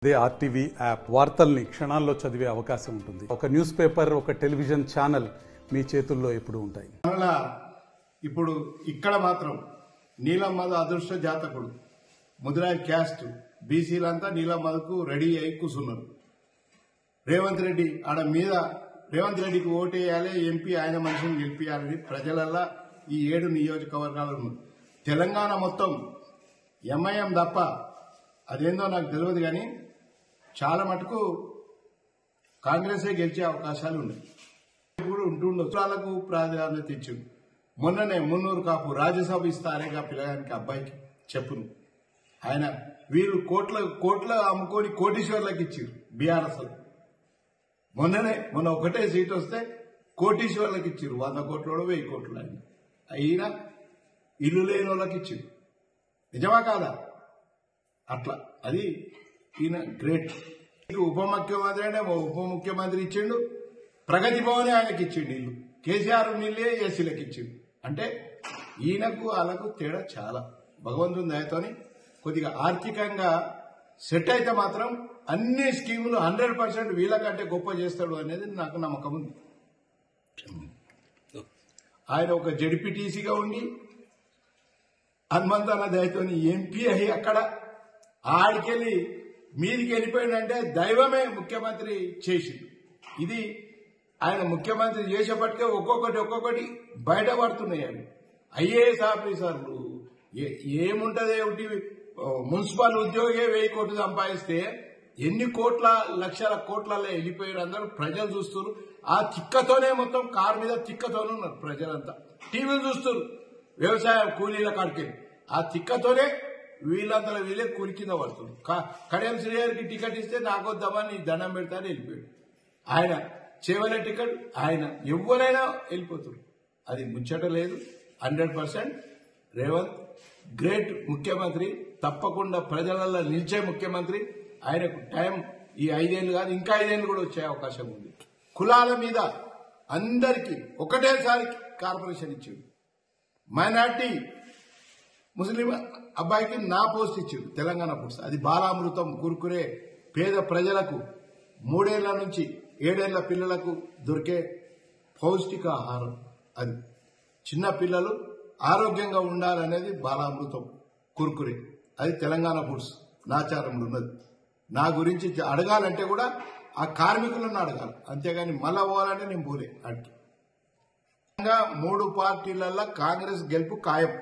They RTV app వార్తల్ని క్షణాల్లో చదివే అవకాశం ఉంటుంది. ఒక న్యూస్ పేపర్, ఒక టెలివిజన్ ఛానల్ మీ చేతుల్లో ఎప్పుడూ ఉంటాయి. ఇప్పుడు ఇక్కడ మాత్రం నీలమ్మద అదృష్ట జాతకుడు ముదిరాజ్ క్యాస్ట్ బీసీలంతా నీలమ్మదకు రెడీ అయి కూర్చున్నారు. రేవంత్ రెడ్డి ఆడ మీద రేవంత్ రెడ్డికి ఓటేయాలి, ఎంపీ ఆయన మనిషిని గెలిపియాలని ప్రజలల్లా ఈ 7 నియోజకవర్గాలు తెలంగాణ మొత్తం ఎంఐఎం తప్ప అదేందో నాకు తెలియదు, కానీ చాలా మటుకు కాంగ్రెసే గెలిచే అవకాశాలు ఉన్నాయి. ఇప్పుడు ఉంటుండొచ్చు, వాళ్ళకు ప్రాధాన్యత ఇచ్చింది. మొన్ననే మున్నూరు కాపు రాజ్యసభ ఇస్తారేగా పిల్లగానికి అబ్బాయికి చెప్పును. ఆయన వీళ్ళు కోట్ల అమ్ముకొని కోటీశ్వర్లకు ఇచ్చారు బీఆర్ఎస్. మొన్న ఒకటే సీట్ వస్తే కోటీశ్వర్లకు ఇచ్చారు. 100 కోట్లు 1000 కోట్లు అని. అయినా ఇల్లు లేని వాళ్ళకి ఇచ్చారు. నిజమా కాదా? అట్లా అది ఈయన గ్రేట్. ఉప ముఖ్యమంత్రి అంటే ఉప ముఖ్యమంత్రి ఇచ్చిండు, ప్రగతి భవనే ఆయనకి ఇచ్చిండు ఇల్లు. కేసీఆర్ నీళ్ళే ఏసీలకు ఇచ్చిండు. అంటే ఈయనకు వాళ్ళకు తేడా చాలా. భగవంతుని దయతోని కొద్దిగా ఆర్థికంగా సెట్ అయితే మాత్రం అన్ని స్కీములు 100% వీళ్ళకంటే గొప్ప చేస్తాడు అనేది నాకు నమ్మకం ఉంది. ఆయన ఒక జడ్పీటీసీగా ఉండి హనుమంతన్న దయతోని ఎంపీ అయ్యి అక్కడ ఆడికెళ్ళి మీదికి వెళ్ళిపోయిందంటే దైవమే ముఖ్యమంత్రి చేసింది. ఇది ఆయన ముఖ్యమంత్రి చేసేపటికే ఒక్కొక్కటి బయటపడుతున్నాయి. ఐఏఎస్ ఆఫీసర్లు ఏముంటది, ఏమిటి మున్సిపల్ ఉద్యోగే 1000 కోట్లు సంపాదిస్తే ఎన్ని లక్షల కోట్లలో వెళ్ళిపోయారు. అందరూ ప్రజలు చూస్తున్నారు. ఆ తిక్కతోనే మొత్తం కారు మీద తిక్కతోనే ఉన్నారు ప్రజలంతా. టీవీలు చూస్తున్నారు, వ్యవసాయ కూలీల కాడికి ఆ తిక్కతోనే వీళ్ళంతా వీళ్ళే కూలి కింద పడుతున్నారు. కడియం శ్రీగారికి టికెట్ ఇస్తే నాకొద్దామని దండం పెడతానే వెళ్ళిపోయాడు. ఆయన చేవలే టికెట్, ఆయన ఎవరైనా వెళ్ళిపోతారు. అది ముచ్చట లేదు. 100% రేవంత్ గ్రేట్ ముఖ్యమంత్రి, తప్పకుండా ప్రజలలో నిలిచే ముఖ్యమంత్రి. ఆయనకు టైం ఈ 5 ఏళ్ళు కాదు, ఇంకా 5 ఏళ్ళు కూడా వచ్చే అవకాశం ఉంది. కులాల మీద అందరికీ ఒకటేసారి కార్పొరేషన్ ఇచ్చాడు. మైనార్టీ ముస్లిం అబ్బాయికి నా పోస్ట్ ఇచ్చాడు, తెలంగాణ పోస్ట్. అది బాలామృతం కురుకురే పేద ప్రజలకు 3 ఏళ్ల నుంచి 7 ఏళ్ల పిల్లలకు దొరికే పౌష్టిక ఆహారం. అది చిన్న పిల్లలు ఆరోగ్యంగా ఉండాలనేది బాలామృతం కురుకురే. అది తెలంగాణ ఫుడ్స్ నాచారంలో ఉన్నది. నా గురించి అడగాలంటే కూడా ఆ కార్మికులను అడగాలి, అంతేగాని మళ్ళా పోవాలంటే నేను పోలే. అడిగి 3 పార్టీలలో కాంగ్రెస్ గెలుపు ఖాయం.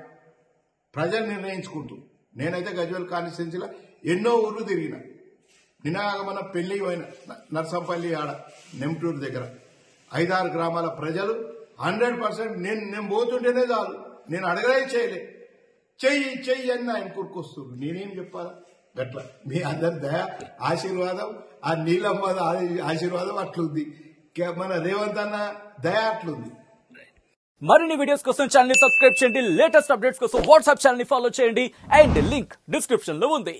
ప్రజలు నిర్ణయించుకుంటూ. నేనైతే గజ్వేల్ కాన్స్టిట్యున్సీలో ఎన్నో ఊర్లు తిరిగిన. నినాగమన పెళ్లి పోయిన నర్సంపల్లి ఆడ నెమ్టూరు దగ్గర 5-6 గ్రామాల ప్రజలు 100% నేను పోతుంటేనే చాలు, నేను అడగలే చేయలే, చెయ్యి అని ఆయన కూరుకొస్తున్నారు. నేనేం చెప్పాలా? గట్లా మీ అందరి దయ ఆశీర్వాదం, ఆ నీలమ్మ ఆశీర్వాదం అట్లుంది, మన రేవంత్ అన్న దయ అట్లుంది. మరిన్ని వీడియోస్ కోసం ఛానల్ ని సబ్స్క్రైబ్ చేయండి. లేటెస్ట్ అప్డేట్స్ కోసం వాట్సాప్ ఛానల్ ని ఫాలో చేయండి. అండ్ లింక్ డిస్క్రిప్షన్ లో ఉంది.